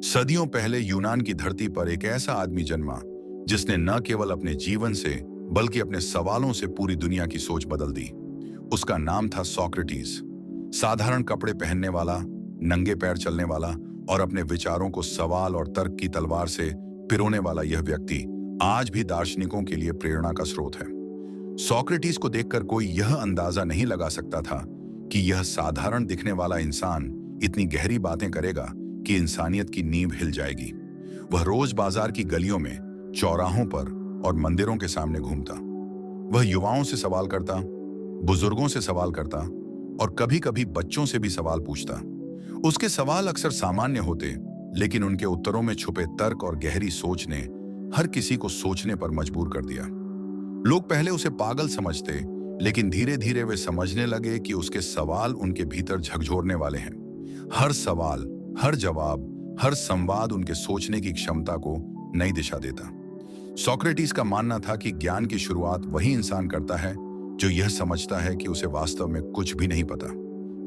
सदियों पहले यूनान की धरती पर एक ऐसा आदमी जन्मा जिसने न केवल अपने जीवन से बल्कि अपने सवालों से पूरी दुनिया की सोच बदल दी। उसका नाम था सोक्रेटिस। साधारण कपड़े पहनने वाला, नंगे पैर चलने वाला और अपने विचारों को सवाल और तर्क की तलवार से पिरोने वाला यह व्यक्ति आज भी दार्शनिकों के लिए प्रेरणा का स्रोत है। सोक्रेटिस को देखकर कोई यह अंदाजा नहीं लगा सकता था कि यह साधारण दिखने वाला इंसान इतनी गहरी बातें करेगा कि इंसानियत की नींव हिल जाएगी। वह रोज बाजार की गलियों में, चौराहों पर और मंदिरों के सामने घूमता। वह युवाओं से सवाल करता, बुजुर्गों से सवाल करता और कभी-कभी बच्चों से भी सवाल पूछता। उसके सवाल अक्सर सामान्य होते, लेकिन उनके उत्तरों में छुपे तर्क और गहरी सोच ने हर किसी को सोचने पर मजबूर कर दिया। लोग पहले उसे पागल समझते, लेकिन धीरे धीरे वे समझने लगे कि उसके सवाल उनके भीतर झकझोरने वाले हैं। हर सवाल, हर जवाब, हर संवाद उनके सोचने की क्षमता को नई दिशा देता। सोक्रेटिस का मानना था कि ज्ञान की शुरुआत वही इंसान करता है जो यह समझता है कि उसे वास्तव में कुछ भी नहीं पता।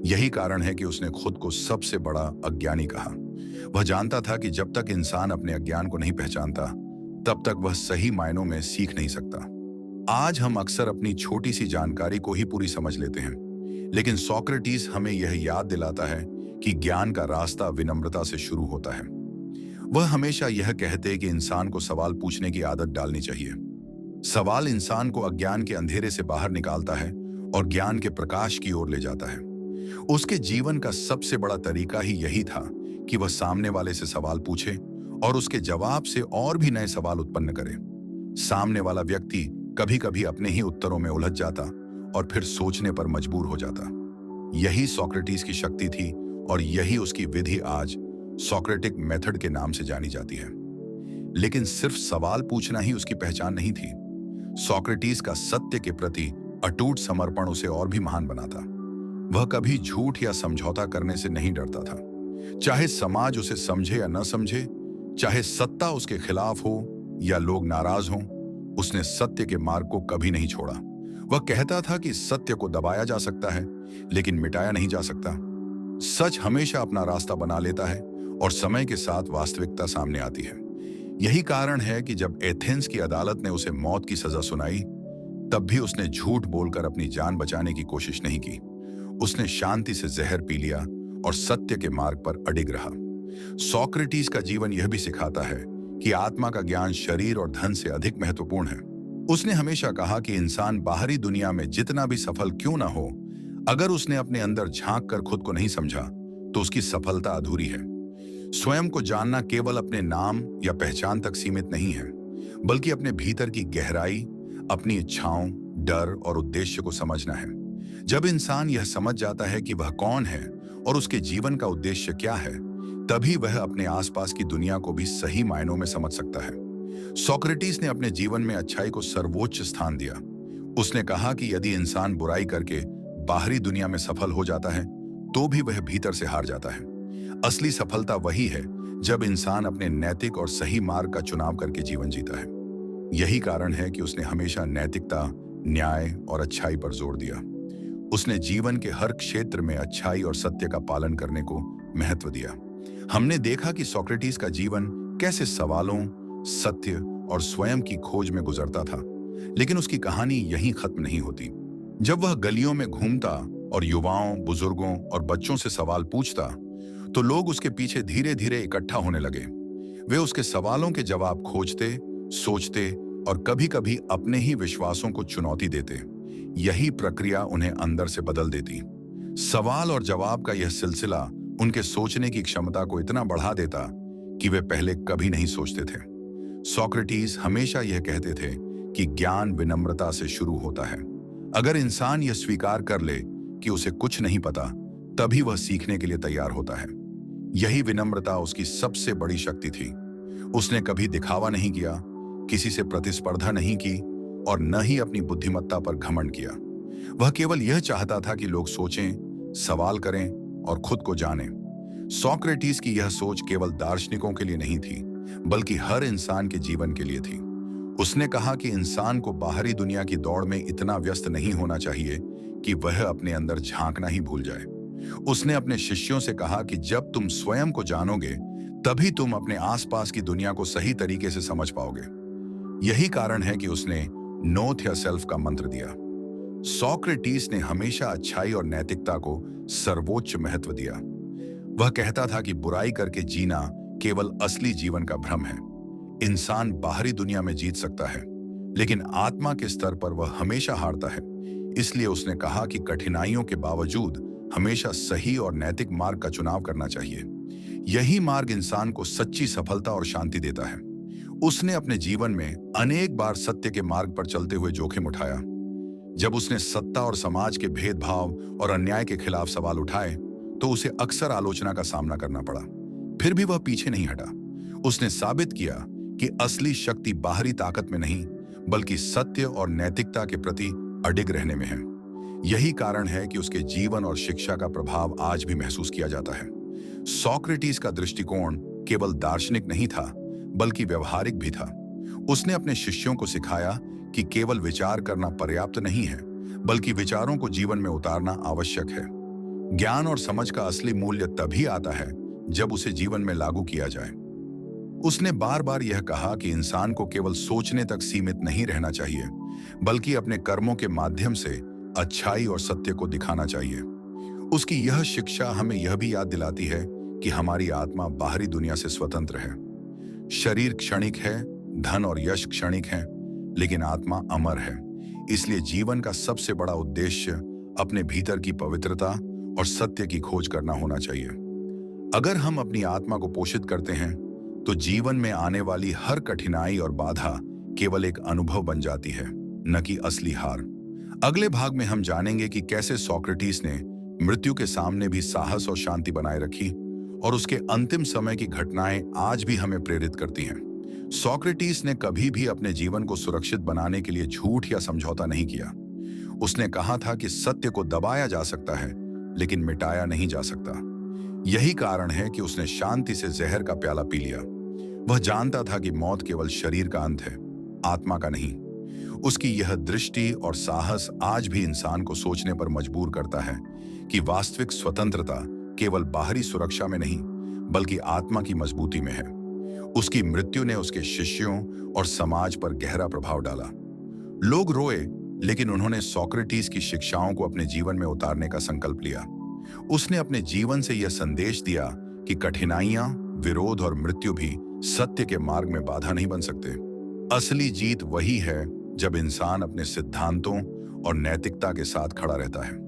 यही कारण है कि उसने खुद को सबसे बड़ा अज्ञानी कहा। वह जानता था कि जब तक इंसान अपने अज्ञान को नहीं पहचानता, तब तक वह सही मायनों में सीख नहीं सकता। आज हम अक्सर अपनी छोटी सी जानकारी को ही पूरी समझ लेते हैं, लेकिन सोक्रेटिस हमें यह याद दिलाता है कि ज्ञान का रास्ता विनम्रता से शुरू होता है। वह हमेशा यह कहते कि इंसान को सवाल पूछने की आदत डालनी चाहिए। सवाल इंसान को अज्ञान के अंधेरे से बाहर निकालता है और ज्ञान के प्रकाश की ओर ले जाता है। उसके जीवन का सबसे बड़ा तरीका ही यही था कि वह सामने वाले से सवाल पूछे और उसके जवाब से और भी नए सवाल उत्पन्न करे। सामने वाला व्यक्ति कभी-कभी अपने ही उत्तरों में उलझ जाता और फिर सोचने पर मजबूर हो जाता। यही सोक्रेटिस की शक्ति थी और यही उसकी विधि आज सोक्रेटिक मेथड के नाम से जानी जाती है। लेकिन सिर्फ सवाल पूछना ही उसकी पहचान नहीं थी। सोक्रेटिस का सत्य के प्रति अटूट समर्पण उसे और भी महान बनाता। वह कभी झूठ या समझौता करने से नहीं डरता था। चाहे समाज उसे समझे या न समझे, चाहे सत्ता उसके खिलाफ हो या लोग नाराज हों, उसने सत्य के मार्ग को कभी नहीं छोड़ा। वह कहता था कि सत्य को दबाया जा सकता है, लेकिन मिटाया नहीं जा सकता। सच हमेशा अपना रास्ता बना लेता है और समय के साथ वास्तविकता सामने आती है। यही कारण है कि जब एथेंस की अदालत ने उसे मौत की सजा सुनाई, तब भी उसने झूठ बोलकर अपनी जान बचाने की कोशिश नहीं की। उसने शांति से जहर पी लिया और सत्य के मार्ग पर अडिग रहा। सोक्रेटिस का जीवन यह भी सिखाता है कि आत्मा का ज्ञान शरीर और धन से अधिक महत्वपूर्ण है। उसने हमेशा कहा कि इंसान बाहरी दुनिया में जितना भी सफल क्यों ना हो, अगर उसने अपने अंदर झांक कर खुद को नहीं समझा, तो उसकी सफलता अधूरी है। स्वयं को जानना केवल अपने नाम या पहचान तक सीमित नहीं है, बल्कि अपने भीतर की गहराई, अपनी इच्छाओं, डर और उद्देश्य को समझना है। जब इंसान यह समझ जाता है कि वह कौन है और उसके जीवन का उद्देश्य क्या है, तभी वह अपने आसपास की दुनिया को भी सही मायनों में समझ सकता है। सोक्रेटिस ने अपने जीवन में अच्छाई को सर्वोच्च स्थान दिया। उसने कहा कि यदि इंसान बुराई करके बाहरी दुनिया में सफल हो जाता है, तो भी वह भीतर से हार जाता है। असली सफलता वही है जब इंसान अपने नैतिक और सही मार्ग का चुनाव करके जीवन जीता है। यही कारण है कि उसने हमेशा नैतिकता, न्याय और अच्छाई पर जोर दिया। उसने जीवन के हर क्षेत्र में अच्छाई और सत्य का पालन करने को महत्व दिया। हमने देखा कि सोक्रेटिस का जीवन कैसे सवालों, सत्य और स्वयं की खोज में गुजरता था, लेकिन उसकी कहानी यहीं खत्म नहीं होती। जब वह गलियों में घूमता और युवाओं, बुजुर्गों और बच्चों से सवाल पूछता, तो लोग उसके पीछे धीरे धीरे इकट्ठा होने लगे। वे उसके सवालों के जवाब खोजते, सोचते और कभी-कभी अपने ही विश्वासों को चुनौती देते। यही प्रक्रिया उन्हें अंदर से बदल देती। सवाल और जवाब का यह सिलसिला उनके सोचने की क्षमता को इतना बढ़ा देता कि वे पहले कभी नहीं सोचते थे। सोक्रेटिस हमेशा यह कहते थे कि ज्ञान विनम्रता से शुरू होता है। अगर इंसान यह स्वीकार कर ले कि उसे कुछ नहीं पता, तभी वह सीखने के लिए तैयार होता है। यही विनम्रता उसकी सबसे बड़ी शक्ति थी। उसने कभी दिखावा नहीं किया, किसी से प्रतिस्पर्धा नहीं की और न ही अपनी बुद्धिमत्ता पर घमंड किया। वह केवल यह चाहता था कि लोग सोचें, सवाल करें और खुद को जानें। सोक्रेटिस की यह सोच केवल दार्शनिकों के लिए नहीं थी, बल्कि हर इंसान के जीवन के लिए थी। उसने कहा कि इंसान को बाहरी दुनिया की दौड़ में इतना व्यस्त नहीं होना चाहिए कि वह अपने अंदर झांकना ही भूल जाए। उसने अपने शिष्यों से कहा कि जब तुम स्वयं को जानोगे, तभी तुम अपने आसपास की दुनिया को सही तरीके से समझ पाओगे। यही कारण है कि उसने नोथ या सेल्फ का मंत्र दिया। सोक्रेटिस ने हमेशा अच्छाई और नैतिकता को सर्वोच्च महत्व दिया। वह कहता था कि बुराई करके जीना केवल असली जीवन का भ्रम है। इंसान बाहरी दुनिया में जीत सकता है, लेकिन आत्मा के स्तर पर वह हमेशा हारता है। इसलिए उसने कहा कि कठिनाइयों के बावजूद हमेशा सही और नैतिक मार्ग का चुनाव करना चाहिए। यही मार्ग इंसान को सच्ची सफलता और शांति देता है। उसने अपने जीवन में अनेक बार सत्य के मार्ग पर चलते हुए जोखिम उठाया। जब उसने सत्ता और समाज के भेदभाव और अन्याय के खिलाफ सवाल उठाए, तो उसे अक्सर आलोचना का सामना करना पड़ा। फिर भी वह पीछे नहीं हटा। उसने साबित किया कि असली शक्ति बाहरी ताकत में नहीं, बल्कि सत्य और नैतिकता के प्रति अडिग रहने में है। यही कारण है कि उसके जीवन और शिक्षा का प्रभाव आज भी महसूस किया जाता है। सोक्रेटिस का दृष्टिकोण केवल दार्शनिक नहीं था, बल्कि व्यवहारिक भी था। उसने अपने शिष्यों को सिखाया कि केवल विचार करना पर्याप्त नहीं है, बल्कि विचारों को जीवन में उतारना आवश्यक है। ज्ञान और समझ का असली मूल्य तभी आता है जब उसे जीवन में लागू किया जाए। उसने बार बार यह कहा कि इंसान को केवल सोचने तक सीमित नहीं रहना चाहिए, बल्कि अपने कर्मों के माध्यम से अच्छाई और सत्य को दिखाना चाहिए। उसकी यह शिक्षा हमें यह भी याद दिलाती है कि हमारी आत्मा बाहरी दुनिया से स्वतंत्र है। शरीर क्षणिक है, धन और यश क्षणिक है, लेकिन आत्मा अमर है। इसलिए जीवन का सबसे बड़ा उद्देश्य अपने भीतर की पवित्रता और सत्य की खोज करना होना चाहिए। अगर हम अपनी आत्मा को पोषित करते हैं, तो जीवन में आने वाली हर कठिनाई और बाधा केवल एक अनुभव बन जाती है, न कि असली हार। अगले भाग में हम जानेंगे कि कैसे सोक्रेटिस ने मृत्यु के सामने भी साहस और शांति बनाए रखी, और उसके अंतिम समय की घटनाएं आज भी हमें प्रेरित करती हैं। सोक्रेटिस ने कभी भी अपने जीवन को सुरक्षित बनाने के लिए झूठ या समझौता नहीं किया। उसने कहा था कि सत्य को दबाया जा सकता है, लेकिन मिटाया नहीं जा सकता। यही कारण है कि उसने शांति से जहर का प्याला पी लिया। वह जानता था कि मौत केवल शरीर का अंत है, आत्मा का नहीं। उसकी यह दृष्टि और साहस आज भी इंसान को सोचने पर मजबूर करता है कि वास्तविक स्वतंत्रता केवल बाहरी सुरक्षा में नहीं, बल्कि आत्मा की मजबूती में है। उसकी मृत्यु ने उसके शिष्यों और समाज पर गहरा प्रभाव डाला। लोग रोए, लेकिन उन्होंने सोक्रेटिस की शिक्षाओं को अपने जीवन में उतारने का संकल्प लिया। उसने अपने जीवन से यह संदेश दिया कि कठिनाइयां, विरोध और मृत्यु भी सत्य के मार्ग में बाधा नहीं बन सकते। असली जीत वही है जब इंसान अपने सिद्धांतों और नैतिकता के साथ खड़ा रहता है।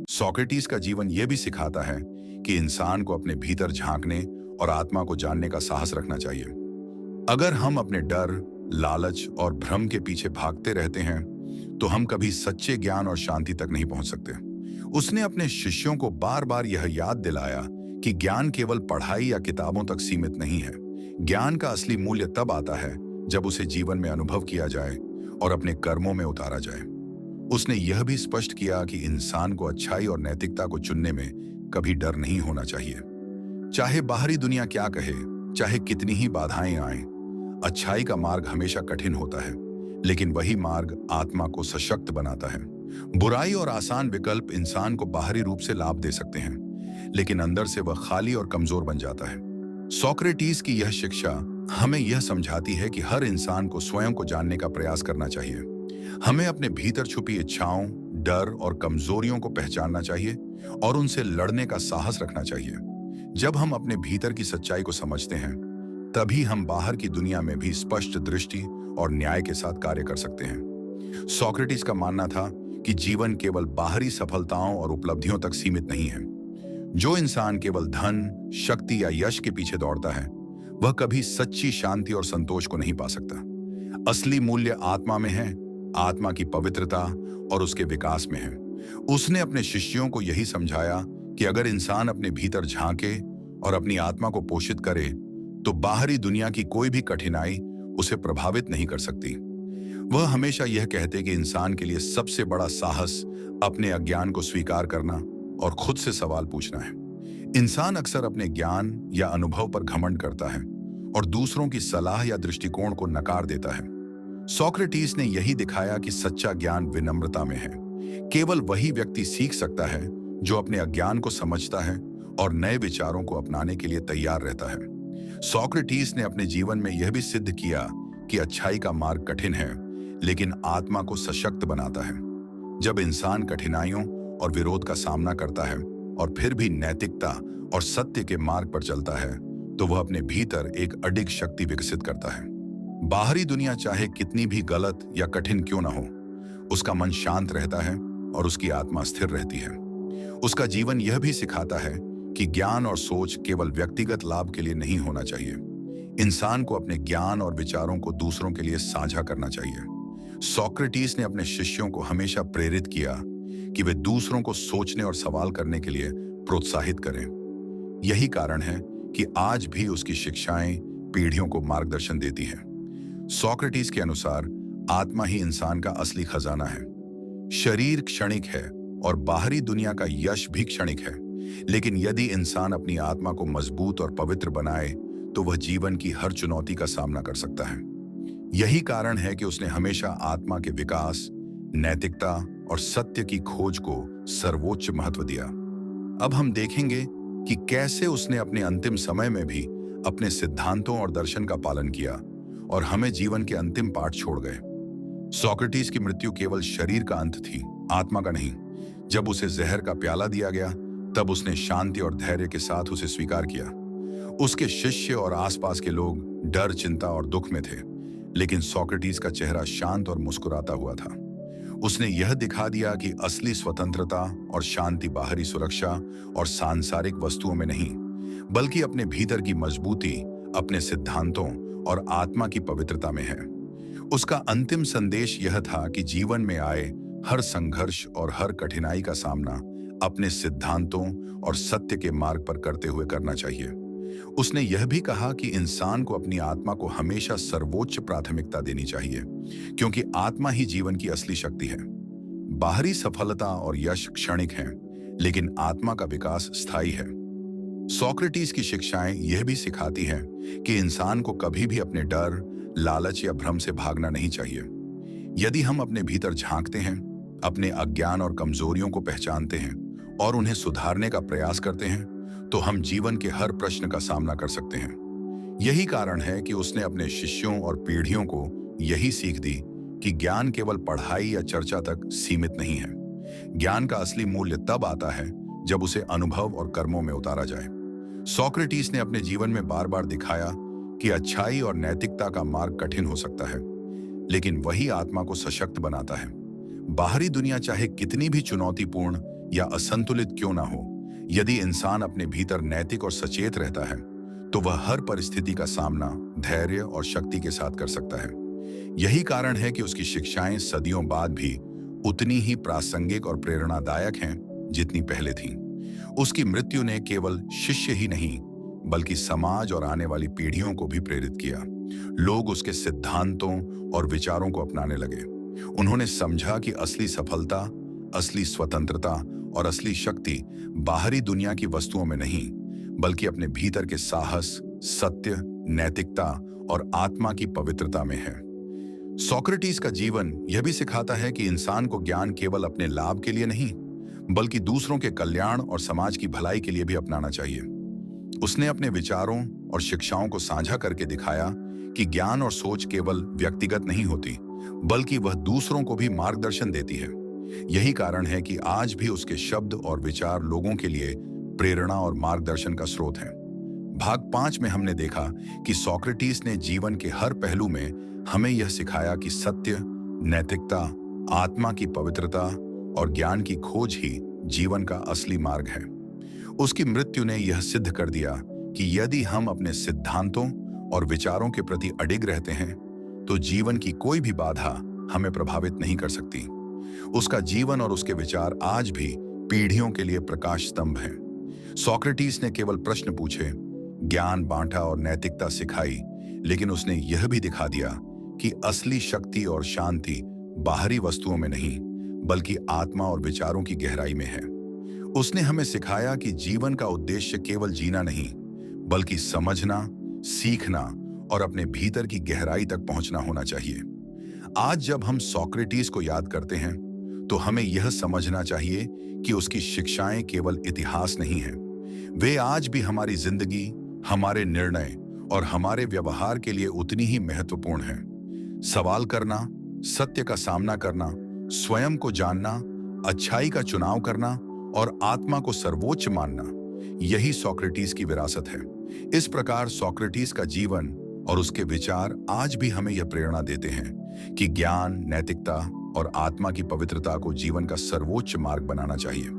सोक्रेटिस का जीवन यह भी सिखाता है कि इंसान को अपने भीतर झांकने और आत्मा को जानने का साहस रखना चाहिए। अगर हम अपने डर, लालच और भ्रम के पीछे भागते रहते हैं, तो हम कभी सच्चे ज्ञान और शांति तक नहीं पहुंच सकते। उसने अपने शिष्यों को बार बार यह याद दिलाया कि ज्ञान केवल पढ़ाई या किताबों तक सीमित नहीं है। ज्ञान का असली मूल्य तब आता है जब उसे जीवन में अनुभव किया जाए और अपने कर्मों में उतारा जाए। उसने यह भी स्पष्ट किया कि इंसान को अच्छाई और नैतिकता को चुनने में कभी डर नहीं होना चाहिए। चाहे बाहरी दुनिया क्या कहे, चाहे कितनी ही बाधाएं आएं, अच्छाई का मार्ग हमेशा कठिन होता है, लेकिन वही मार्ग आत्मा को सशक्त बनाता है। बुराई और आसान विकल्प इंसान को बाहरी रूप से लाभ दे सकते हैं, लेकिन अंदर से वह खाली और कमजोर बन जाता है। सोक्रेटिस की यह शिक्षा हमें यह समझाती है कि हर इंसान को स्वयं को जानने का प्रयास करना चाहिए। हमें अपने भीतर छुपी इच्छाओं, डर और कमजोरियों को पहचानना चाहिए और उनसे लड़ने का साहस रखना चाहिए। जब हम अपने भीतर की सच्चाई को समझते हैं, तभी हम बाहर की दुनिया में भी स्पष्ट दृष्टि और न्याय के साथ कार्य कर सकते हैं। सोक्रेटिस का मानना था कि जीवन केवल बाहरी सफलताओं और उपलब्धियों तक सीमित नहीं है। जो इंसान केवल धन, शक्ति या यश के पीछे दौड़ता है, वह कभी सच्ची शांति और संतोष को नहीं पा सकता। असली मूल्य आत्मा में है, आत्मा की पवित्रता और उसके विकास में है। उसने अपने शिष्यों को यही समझाया कि अगर इंसान अपने भीतर झांके और अपनी आत्मा को पोषित करे, तो बाहरी दुनिया की कोई भी कठिनाई उसे प्रभावित नहीं कर सकती। वह हमेशा यह कहते कि इंसान के लिए सबसे बड़ा साहस अपने अज्ञान को स्वीकार करना और खुद से सवाल पूछना है। इंसान अक्सर अपने ज्ञान या अनुभव पर घमंड करता है और दूसरों की सलाह या दृष्टिकोण को नकार देता है। सोक्रेटिस ने यही दिखाया कि सच्चा ज्ञान विनम्रता में है। केवल वही व्यक्ति सीख सकता है जो अपने अज्ञान को समझता है और नए विचारों को अपनाने के लिए तैयार रहता है। सोक्रेटिस ने अपने जीवन में यह भी सिद्ध किया कि अच्छाई का मार्ग कठिन है, लेकिन आत्मा को सशक्त बनाता है। जब इंसान कठिनाइयों और विरोध का सामना करता है और फिर भी नैतिकता और सत्य के मार्ग पर चलता है, तो वह अपने भीतर एक अडिग शक्ति विकसित करता है। बाहरी दुनिया चाहे कितनी भी गलत या कठिन क्यों ना हो, उसका मन शांत रहता है और उसकी आत्मा स्थिर रहती है। उसका जीवन यह भी सिखाता है कि ज्ञान और सोच केवल व्यक्तिगत लाभ के लिए नहीं होना चाहिए। इंसान को अपने ज्ञान और विचारों को दूसरों के लिए साझा करना चाहिए। सोक्रेटिस ने अपने शिष्यों को हमेशा प्रेरित किया कि वे दूसरों को सोचने और सवाल करने के लिए प्रोत्साहित करें। यही कारण है कि आज भी उसकी शिक्षाएं पीढ़ियों को मार्गदर्शन देती हैं। सोक्रेटिस के अनुसार आत्मा ही इंसान का असली खजाना है। शरीर क्षणिक है और बाहरी दुनिया का यश भी क्षणिक है, लेकिन यदि इंसान अपनी आत्मा को मजबूत और पवित्र बनाए तो वह जीवन की हर चुनौती का सामना कर सकता है। यही कारण है कि उसने हमेशा आत्मा के विकास, नैतिकता और सत्य की खोज को सर्वोच्च महत्व दिया। अब हम देखेंगे कि कैसे उसने अपने अंतिम समय में भी अपने सिद्धांतों और दर्शन का पालन किया और हमें जीवन के अंतिम पाठ छोड़ गए। सोक्रेटिस की मृत्यु केवल शरीर का अंत थी, आत्मा का नहीं। जब उसे जहर का प्याला दिया गया, तब उसने शांति और धैर्य के साथ उसे स्वीकार किया। उसके शिष्य और आसपास के लोग डर, चिंता और दुख में थे, लेकिन सोक्रेटिस का चेहरा शांत और मुस्कुराता हुआ था। उसने यह दिखा दिया कि असली स्वतंत्रता और शांति बाहरी सुरक्षा और सांसारिक वस्तुओं में नहीं, बल्कि अपने भीतर की मजबूती, अपने सिद्धांतों और आत्मा की पवित्रता में है। उसका अंतिम संदेश यह था कि जीवन में आए हर संघर्ष और हर कठिनाई का सामना अपने सिद्धांतों और सत्य के मार्ग पर करते हुए करना चाहिए। उसने यह भी कहा कि इंसान को अपनी आत्मा को हमेशा सर्वोच्च प्राथमिकता देनी चाहिए, क्योंकि आत्मा ही जीवन की असली शक्ति है। बाहरी सफलता और यश क्षणिक हैं, लेकिन आत्मा का विकास स्थायी है। सोक्रेटिस की शिक्षाएं यह भी सिखाती हैं कि इंसान को कभी भी अपने डर, लालच या भ्रम से भागना नहीं चाहिए। यदि हम अपने भीतर झांकते हैं, अपने अज्ञान और कमजोरियों को पहचानते हैं और उन्हें सुधारने का प्रयास करते हैं, तो हम जीवन के हर प्रश्न का सामना कर सकते हैं। यही कारण है कि उसने अपने शिष्यों और पीढ़ियों को यही सीख दी कि ज्ञान केवल पढ़ाई या चर्चा तक सीमित नहीं है। ज्ञान का असली मूल्य तब आता है जब उसे अनुभव और कर्मों में उतारा जाए। सोक्रेटिस ने अपने जीवन में बार बार दिखाया कि अच्छाई और नैतिकता का मार्ग कठिन हो सकता है, लेकिन वही आत्मा को सशक्त बनाता है। बाहरी दुनिया चाहे कितनी भी चुनौतीपूर्ण या असंतुलित क्यों ना हो, यदि इंसान अपने भीतर नैतिक और सचेत रहता है, तो वह हर परिस्थिति का सामना धैर्य और शक्ति के साथ कर सकता है। यही कारण है कि उसकी शिक्षाएं सदियों बाद भी उतनी ही प्रासंगिक और प्रेरणादायक हैं जितनी पहले थीं। उसकी मृत्यु ने केवल शिष्य ही नहीं, बल्कि समाज और आने वाली पीढ़ियों को भी प्रेरित किया। लोग उसके सिद्धांतों और विचारों को अपनाने लगे। उन्होंने समझा कि असली सफलता, असली स्वतंत्रता और असली शक्ति बाहरी दुनिया की वस्तुओं में नहीं, बल्कि अपने भीतर के साहस, सत्य, नैतिकता और आत्मा की पवित्रता में है। सोक्रेटिस का जीवन यह भी सिखाता है कि इंसान को ज्ञान केवल अपने लाभ के लिए नहीं, बल्कि दूसरों के कल्याण और समाज की भलाई के लिए भी अपनाना चाहिए। उसने अपने विचारों और शिक्षाओं को साझा करके दिखाया कि ज्ञान और सोच केवल व्यक्तिगत नहीं होती, बल्कि वह दूसरों को भी मार्गदर्शन देती है। यही कारण है कि आज भी उसके शब्द और विचार लोगों के लिए प्रेरणा और मार्गदर्शन का स्रोत हैं। भाग 5 में हमने देखा कि सोक्रेटिस ने जीवन के हर पहलू में हमें यह सिखाया कि सत्य, नैतिकता, आत्मा की पवित्रता और ज्ञान की खोज ही जीवन का असली मार्ग है। उसकी मृत्यु ने यह सिद्ध कर दिया कि यदि हम अपने सिद्धांतों और विचारों के प्रति अडिग रहते हैं, तो जीवन की कोई भी बाधा हमें प्रभावित नहीं कर सकती। उसका जीवन और उसके विचार आज भी पीढ़ियों के लिए प्रकाश स्तंभ हैं। सोक्रेटिस ने केवल प्रश्न पूछे, ज्ञान बांटा और नैतिकता सिखाई, लेकिन उसने यह भी दिखा दिया कि असली शक्ति और शांति बाहरी वस्तुओं में नहीं, बल्कि आत्मा और विचारों की गहराई में है। उसने हमें सिखाया कि जीवन का उद्देश्य केवल जीना नहीं, बल्कि समझना, सीखना और अपने भीतर की गहराई तक पहुंचना होना चाहिए। आज जब हम सोक्रेटिस को याद करते हैं, तो हमें यह समझना चाहिए कि उसकी शिक्षाएं केवल इतिहास नहीं हैं। वे आज भी हमारी जिंदगी, हमारे निर्णय और हमारे व्यवहार के लिए उतनी ही महत्वपूर्ण है। सवाल करना, सत्य का सामना करना, स्वयं को जानना, अच्छाई का चुनाव करना और आत्मा को सर्वोच्च मानना, यही सोक्रेटिस की विरासत है। इस प्रकार सोक्रेटिस का जीवन और उसके विचार आज भी हमें यह प्रेरणा देते हैं कि ज्ञान, नैतिकता और आत्मा की पवित्रता को जीवन का सर्वोच्च मार्ग बनाना चाहिए।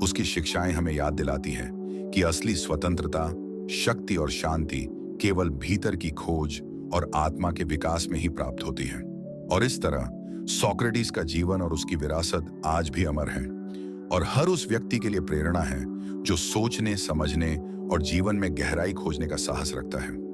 उसकी शिक्षाएं हमें याद दिलाती हैं कि असली स्वतंत्रता, शक्ति और शांति केवल भीतर की खोज और आत्मा के विकास में ही प्राप्त होती है। और इस तरह सोक्रेटिस का जीवन और उसकी विरासत आज भी अमर है और हर उस व्यक्ति के लिए प्रेरणा है जो सोचने, समझने और जीवन में गहराई खोजने का साहस रखता है।